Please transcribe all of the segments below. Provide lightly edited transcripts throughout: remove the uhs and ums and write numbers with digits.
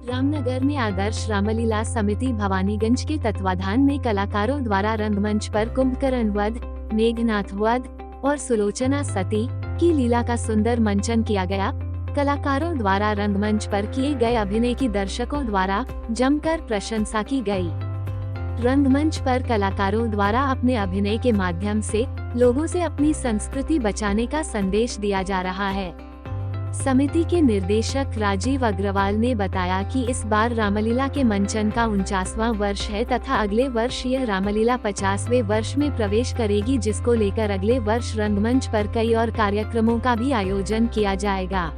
रामनगर में आदर्श रामलीला समिति भवानीगंज के तत्वाधान में कलाकारों द्वारा रंगमंच पर कुंभकर्ण वध, मेघनाथ वध और सुलोचना सती की लीला का सुंदर मंचन किया गया। कलाकारों द्वारा रंगमंच पर किए गए अभिनय की दर्शकों द्वारा जमकर प्रशंसा की गई। रंगमंच पर कलाकारों द्वारा अपने अभिनय के माध्यम से लोगों से अपनी संस्कृति बचाने का संदेश दिया जा रहा है। समिति के निर्देशक राजीव अग्रवाल ने बताया कि इस बार रामलीला के मंचन का 49वां वर्ष है तथा अगले वर्ष यह रामलीला 50वें वर्ष में प्रवेश करेगी, जिसको लेकर अगले वर्ष रंगमंच पर कई और कार्यक्रमों का भी आयोजन किया जाएगा।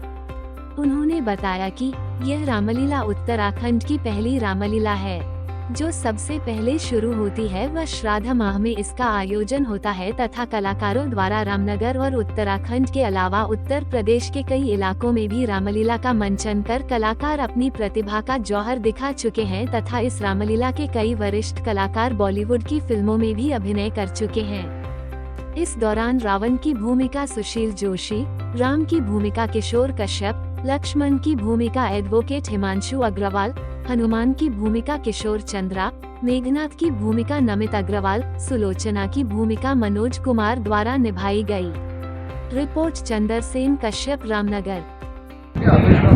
उन्होंने बताया कि यह रामलीला उत्तराखंड की पहली रामलीला है जो सबसे पहले शुरू होती है व श्राद्ध माह में इसका आयोजन होता है तथा कलाकारों द्वारा रामनगर और उत्तराखंड के अलावा उत्तर प्रदेश के कई इलाकों में भी रामलीला का मंचन कर कलाकार अपनी प्रतिभा का जौहर दिखा चुके हैं तथा इस रामलीला के कई वरिष्ठ कलाकार बॉलीवुड की फिल्मों में भी अभिनय कर चुके हैं। इस दौरान रावण की भूमिका सुशील जोशी, राम की भूमिका किशोर कश्यप, लक्ष्मण की भूमिका एडवोकेट हिमांशु अग्रवाल, हनुमान की भूमिका किशोर चंद्रा, मेघनाथ की भूमिका नमित अग्रवाल, सुलोचना की भूमिका मनोज कुमार द्वारा निभाई गई। रिपोर्ट चंदर सेन कश्यप, रामनगर। रामलीला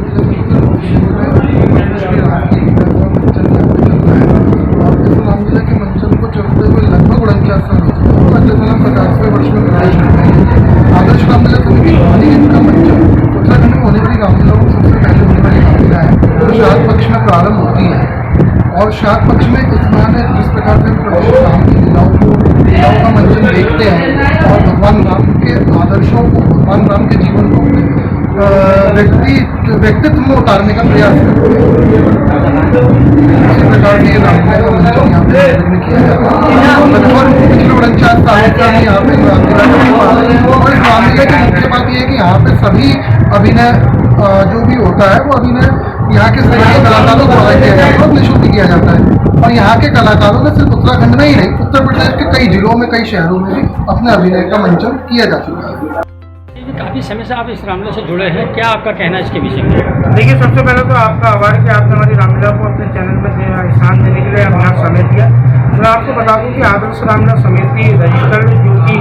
के मंचन को चलते हुए लगभग 49 साल हो चुके हैं। अगले साल 50वें वर्ष में प्रवेश करेंगे। आदर्श रामलीला समिति भवानीगंज का मंचन उत्तराखंड में होने वाली रामलीलाओं में सबसे पहले होने वाली रामलीला है जो श्राद्ध पक्ष में प्रारंभ होती है। और श्राद्ध पक्ष में इस बहाने जिस प्रकार से प्रभु राम की लीलाओं का मंचन देखते हैं और भगवान राम के आदर्शों को, भगवान राम के जीवन को व्यक्तित्व में उतारने का प्रयास करते हैं। इसी प्रकार से रामलीला का मंचन यहाँ पे किया जाता है। लगभग पिछले 49 साल से हम यहाँ पे रामलीला का और रामलीला की मुख्य बात यह है कि यहाँ पे सभी अभिनय जो भी होता है वो अभिनय यहाँ के स्थानीय कलाकारों द्वारा किया जाता है और निःशुल्क किया जाता है। और यहाँ के कलाकारों ने सिर्फ उत्तराखंड में ही नहीं, उत्तर प्रदेश के कई जिलों में, कई शहरों में भी अपने अभिनय का मंचन किया जा चुका है। काफ़ी समय से आप इस रामलीला से जुड़े हैं, क्या आपका कहना है इसके विषय में? देखिए, सबसे पहले तो आपका आभार कि आपने हमारी रामलीला को अपने चैनल में स्थान देने के लिए हमें यहाँ समय दिया। मैं आपको बता दूं कि आदर्श रामलीला समिति रजिस्टर्ड जो कि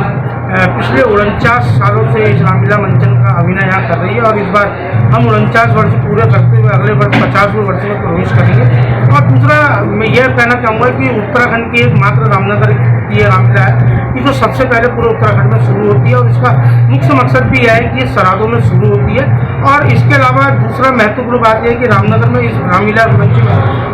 पिछले 49 सालों से इस रामलीला मंचन का अभिनय यहाँ कर रही है और इस बार हम 49 वर्ष पूरे करते हुए अगले वर्ष 50वें वर्ष में प्रवेश करेंगे। और दूसरा मैं यह कहना चाहूँगा कि उत्तराखंड की एकमात्र रामनगर की ये रामलीला है कि जो सबसे पहले पूरे उत्तराखंड में शुरू होती है और इसका मुख्य मकसद भी यह है कि ये सरादों में शुरू होती है। और इसके अलावा दूसरा महत्वपूर्ण बात यह है कि रामनगर में इस रामलीला मंच में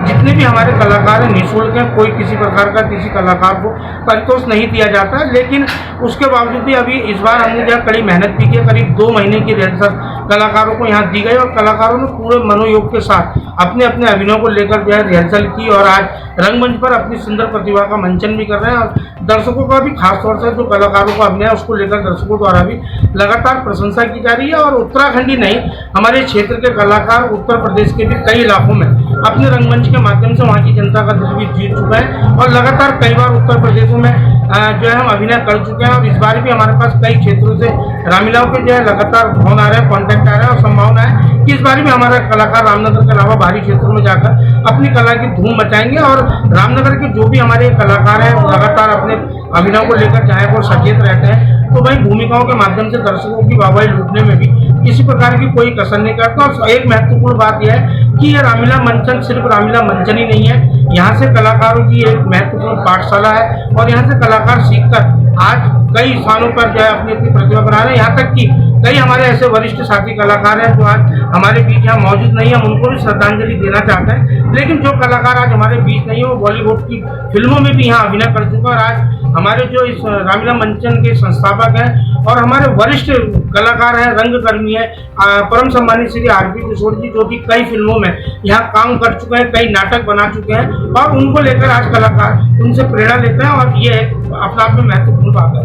जितने भी हमारे कलाकार हैं निःशुल्क हैं, कोई किसी प्रकार का किसी कलाकार को परितोष नहीं दिया जाता है। लेकिन उसके बावजूद भी अभी इस बार हमने जो कड़ी मेहनत भी की, करीब 2 महीने की रिहर्सल कलाकारों को यहाँ दी गई और कलाकारों ने पूरे मनोयोग के साथ अपने अपने अभिनय को लेकर जो है रिहर्सल की और आज रंगमंच पर अपनी सुंदर प्रतिभा का मंचन भी कर रहे हैं। और दर्शकों का भी खासतौर से जो कलाकारों का अभिनय है उसको लेकर दर्शकों द्वारा भी लगातार प्रशंसा की जा रही है। और उत्तराखंड ही नहीं, हमारे क्षेत्र के कलाकार उत्तर प्रदेश के भी कई इलाकों में अपने रंगमंच के माध्यम से वहाँ की जनता का दिल भी जीत चुका है और लगातार कई बार उत्तर प्रदेशों में जो है हम अभिनय कर चुके हैं। और इस बार भी हमारे पास कई क्षेत्रों से रामलीलाओं के जो है लगातार फोन आ रहे हैं, कॉन्टैक्ट आ रहा है और संभावना है कि इस बार भी हमारे कलाकार रामनगर के अलावा बाहरी क्षेत्रों में जाकर अपनी कला की धूम मचाएंगे। और रामनगर के जो भी हमारे कलाकार हैं लगातार अपने अभिनय को लेकर चाहे वो सचेत रहते हैं, तो वही भूमिकाओं के माध्यम से दर्शकों की वाहवाही लूटने में भी किसी प्रकार की कोई कसर नहीं करता। और एक महत्वपूर्ण बात यह है कि ये रामलीला मंचन सिर्फ रामलीला मंचन ही नहीं है, यहाँ से कलाकारों की एक महत्वपूर्ण पाठशाला है और यहाँ से कलाकार सीखकर आज कई स्थानों पर जो है अपनी अपनी प्रतिभा बना रहे हैं। यहाँ तक कि कई हमारे ऐसे वरिष्ठ साथी कलाकार हैं जो आज हमारे बीच यहाँ मौजूद नहीं है, हम उनको भी श्रद्धांजलि देना चाहते हैं। लेकिन जो कलाकार आज हमारे बीच नहीं है वो बॉलीवुड की फिल्मों में भी यहाँ अभिनय कर चुका है। और आज हमारे जो इस रामलीला मंचन के संस्थापक हैं और हमारे वरिष्ठ कलाकार हैं, रंगकर्मी हैं, परम सम्मानित श्री आर.पी. किशोर जी, जो कि कई फिल्मों में यहाँ काम कर चुके हैं, कई नाटक बना चुके हैं और उनको लेकर आज कलाकार उनसे प्रेरणा लेते हैं और ये अपना आप में महत्वपूर्ण बात है।